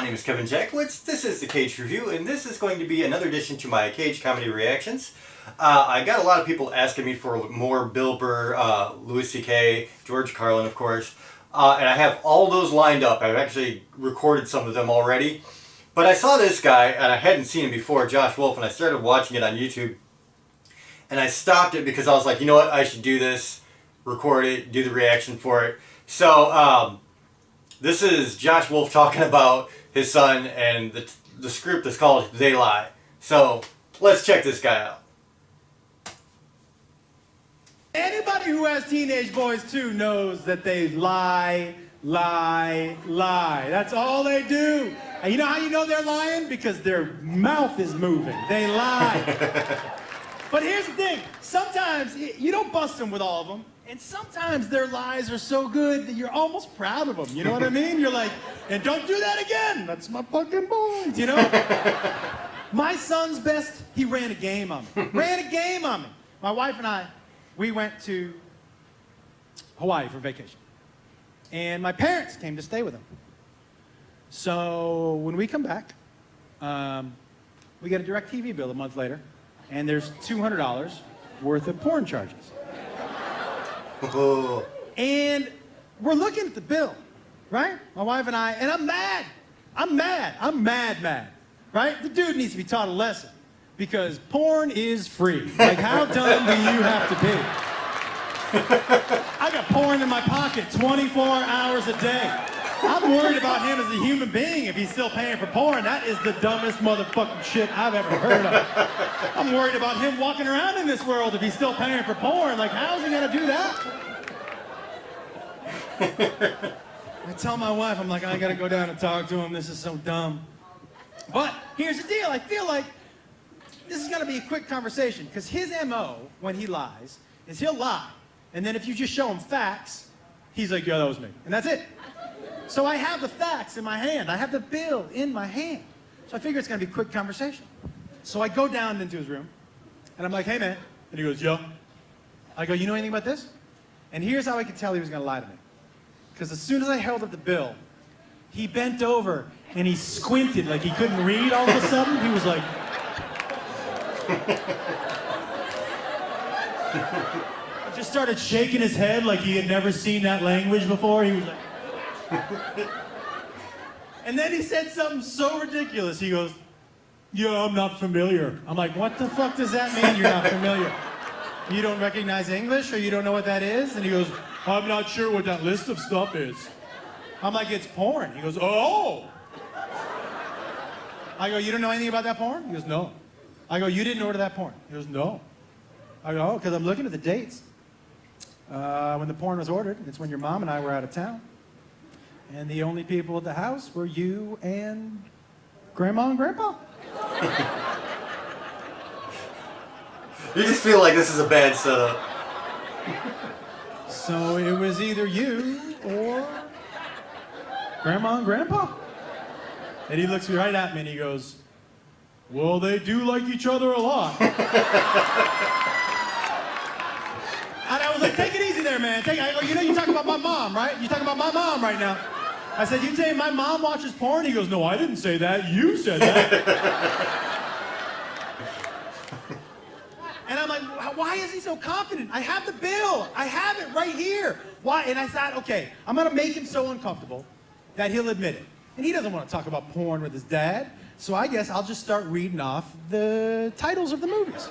name is Kevin Jackwitz. This is the Kaged Review, and this is going to be another addition to my Kaged Comedy Reactions. I got a lot of people asking me for more Bill Burr, Louis C.K., George Carlin, of course, and I have all those lined up. I've actually recorded some of them already. But I saw this guy, and I hadn't seen him before, Josh Wolf, and I started watching it on YouTube. And I stopped it because I was like, you know what, I should do this, record it, do the reaction for it. So, this is Josh Wolf talking about his son, and the script is called They Lie. So, let's check this guy out. Anybody who has teenage boys too knows that they lie, lie, lie. That's all they do. And you know how you know they're lying? Because their mouth is moving. They lie. But here's the thing. Sometimes you don't bust them with all of them. And sometimes their lies are so good that you're almost proud of them. You know what I mean? You're like, and don't do that again. That's my fucking boys, you know? My son's best, he ran a game on me. Ran a game on me. My wife and I, we went to Hawaii for vacation. And my parents came to stay with him. So when we come back, we get a DirecTV bill a month later, and there's $200 worth of porn charges. And we're looking at the bill, right? My wife and I, and I'm mad. I'm mad, right? The dude needs to be taught a lesson because porn is free. Like, how dumb do you have to be? I got porn in my pocket 24 hours a day. I'm worried about him as a human being if he's still paying for porn. That is the dumbest motherfucking shit I've ever heard of. I'm worried about him walking around in this world if he's still paying for porn. Like, how's he gonna do that? I tell my wife, I'm like, I gotta go down and talk to him. This is so dumb. But here's the deal. I feel like this is gonna be a quick conversation because his MO when he lies is he'll lie. And then if you just show him facts, he's like, yeah, that was me. And that's it. So I have the facts in my hand. I have the bill in my hand. So I figure it's going to be a quick conversation. So I go down into his room, and I'm like, hey, man. And he goes, yeah. I go, you know anything about this? And here's how I could tell he was going to lie to me. Because as soon as I held up the bill, he bent over, and he squinted like he couldn't read all of a sudden. He was like... He just started shaking his head like he had never seen that language before. He was like... And then he said something so ridiculous. He goes, yeah, I'm not familiar. I'm like, what the fuck does that mean you're not familiar? You don't recognize English or you don't know what that is? And he goes, I'm not sure what that list of stuff is. I'm like, it's porn. He goes, oh. I go, you don't know anything about that porn? He goes, no. I go, you didn't order that porn? He goes, no. I go, oh, because I'm looking at the dates. When the porn was ordered, it's when your mom and I were out of town. And the only people at the house were you and Grandma and Grandpa. You just feel like this is a bad setup. So it was either you or Grandma and Grandpa. And he looks right at me and he goes, well, they do like each other a lot. And I was like, take it easy there, man. You know, you're talking about my mom, right? You're talking about my mom right now. I said, you saying my mom watches porn? He goes, no, I didn't say that. You said that. And I'm like, why is he so confident? I have the bill. I have it right here. Why? And I thought, okay, I'm going to make him so uncomfortable that he'll admit it. And he doesn't want to talk about porn with his dad. So I guess I'll just start reading off the titles of the movies.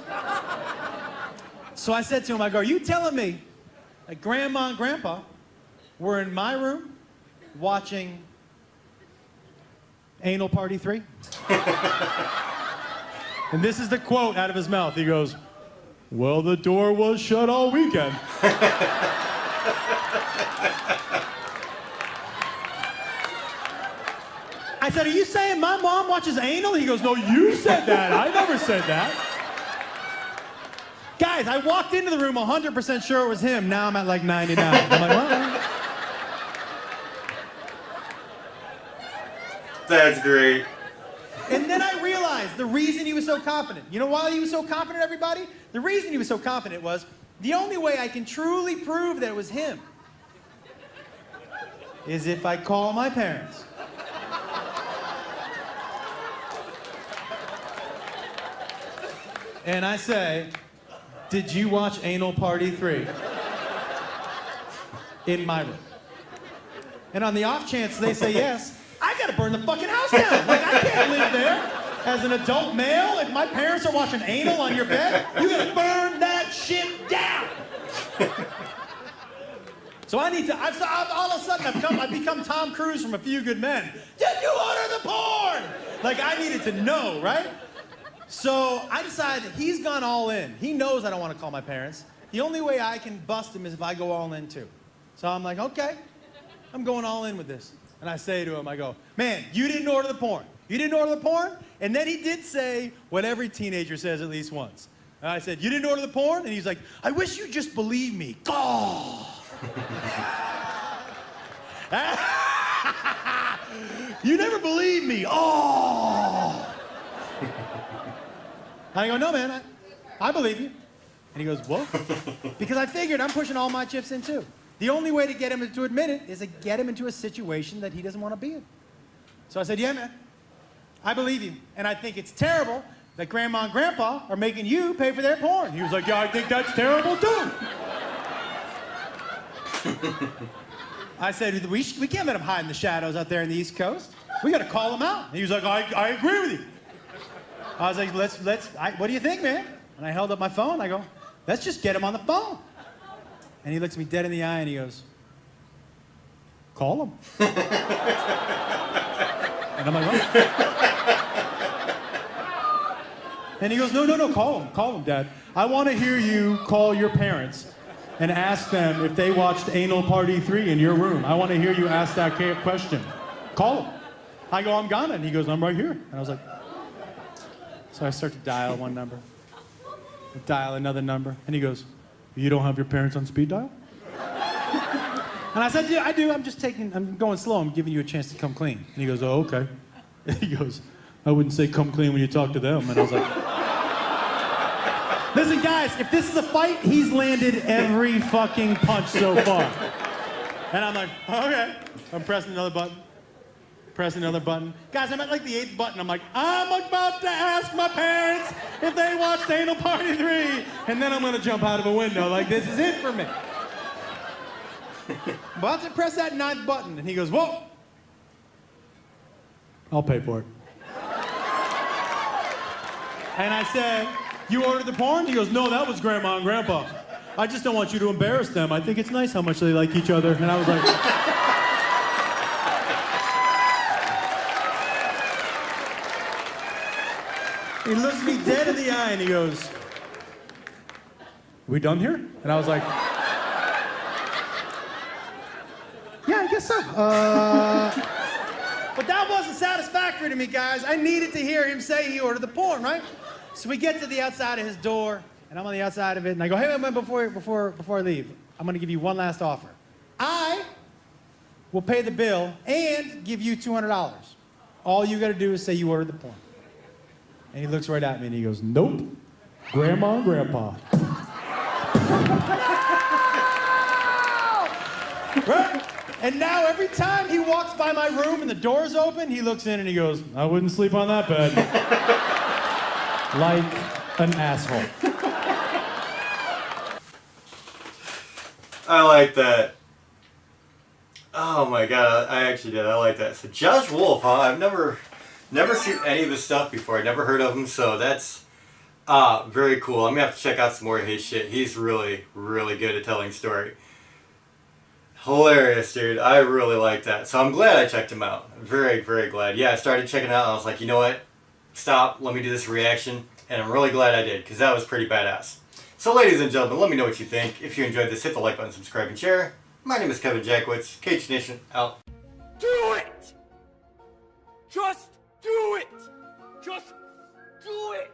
So I said to him, I go, are you telling me that Grandma and Grandpa were in my room watching Anal Party 3? And this is the quote out of his mouth. He goes, well, the door was shut all weekend. I said, are you saying my mom watches anal? He goes, no, you said that. I never said that. Guys, I walked into the room 100% sure it was him. Now I'm at like 99. I'm like, well. That's great. And then I realized the reason he was so confident. You know why he was so confident, everybody? The reason he was so confident was the only way I can truly prove that it was him is if I call my parents. and I say, did you watch Anal Party 3? In my room. And on the off chance they say yes, I gotta burn the fucking house down. Like, I can't live there as an adult male. If my parents are watching anal on your bed, you gotta burn that shit down. So I need to, all of a sudden I've become Tom Cruise from A Few Good Men. Did you order the porn? Like, I needed to know, right? So I decided he's gone all in. He knows I don't want to call my parents. The only way I can bust him is if I go all in too. So I'm like, okay, I'm going all in with this. And I say to him, I go, man, you didn't order the porn. You didn't order the porn? And then he did say what every teenager says at least once. And I said, you didn't order the porn? And he's like, I wish you'd just believe me. Oh. You never believe me. Oh. I go, no, man, I believe you. And he goes, what? Because I figured I'm pushing all my chips in too. The only way to get him to admit it is to get him into a situation that he doesn't want to be in. So I said, yeah, man, I believe you. And I think it's terrible that Grandma and Grandpa are making you pay for their porn. He was like, yeah, I think that's terrible too. I said, we can't let him hide in the shadows out there in the East Coast. We got to call him out. And he was like, I agree with you. I was like, what do you think, man? And I held up my phone. I go, let's just get him on the phone. And he looks me dead in the eye and he goes, call him. And I'm like, what? And he goes, no, call him, Dad. I want to hear you call your parents and ask them if they watched Anal Party 3 in your room. I want to hear you ask that question. Call him. I go, I'm gonna. And he goes, I'm right here. And I was like, so I start to dial one number, dial another number, and he goes, you don't have your parents on speed dial? And I said, yeah, I do. I'm going slow. I'm giving you a chance to come clean. And he goes, oh, okay. And he goes, I wouldn't say come clean when you talk to them. And I was like, listen, guys, if this is a fight, he's landed every fucking punch so far. And I'm like, okay. I'm pressing another button. Pressing another button. Guys, I'm at like the 8th button. I'm like, I'm about to ask my parents if they watched Anal Party 3. And then I'm going to jump out of a window. Like, this is it for me. I'm about to press that 9th button. And he goes, whoa. I'll pay for it. And I said, you ordered the porn? He goes, no, that was Grandma and Grandpa. I just don't want you to embarrass them. I think it's nice how much they like each other. And I was like... He looks me dead in the eye and he goes, we done here? And I was like, yeah, I guess so. But that wasn't satisfactory to me, guys. I needed to hear him say he ordered the porn, right? So we get to the outside of his door, and I'm on the outside of it, and I go, hey, man, before I leave, I'm gonna give you one last offer. I will pay the bill and give you $200. All you gotta do is say you ordered the porn. And he looks right at me and he goes, nope, Grandma and Grandpa. Right? And now every time he walks by my room and the door's open, he looks in and he goes, I wouldn't sleep on that bed. Like an asshole. I like that. Oh my god, I actually did. I like that. So Josh Wolf, huh? I've never seen any of his stuff before. I never heard of him, so that's very cool. I'm gonna have to check out some more of his shit. He's really, really good at telling story. Hilarious, dude. I really like that. So I'm glad I checked him out. Very, very glad. Yeah, I started checking it out and I was like, you know what? Stop, let me do this reaction. And I'm really glad I did, because that was pretty badass. So ladies and gentlemen, let me know what you think. If you enjoyed this, hit the like button, subscribe, and share. My name is Kevin Jackwitz. Kaged Nation, out. Do it! Just do it! Just do it!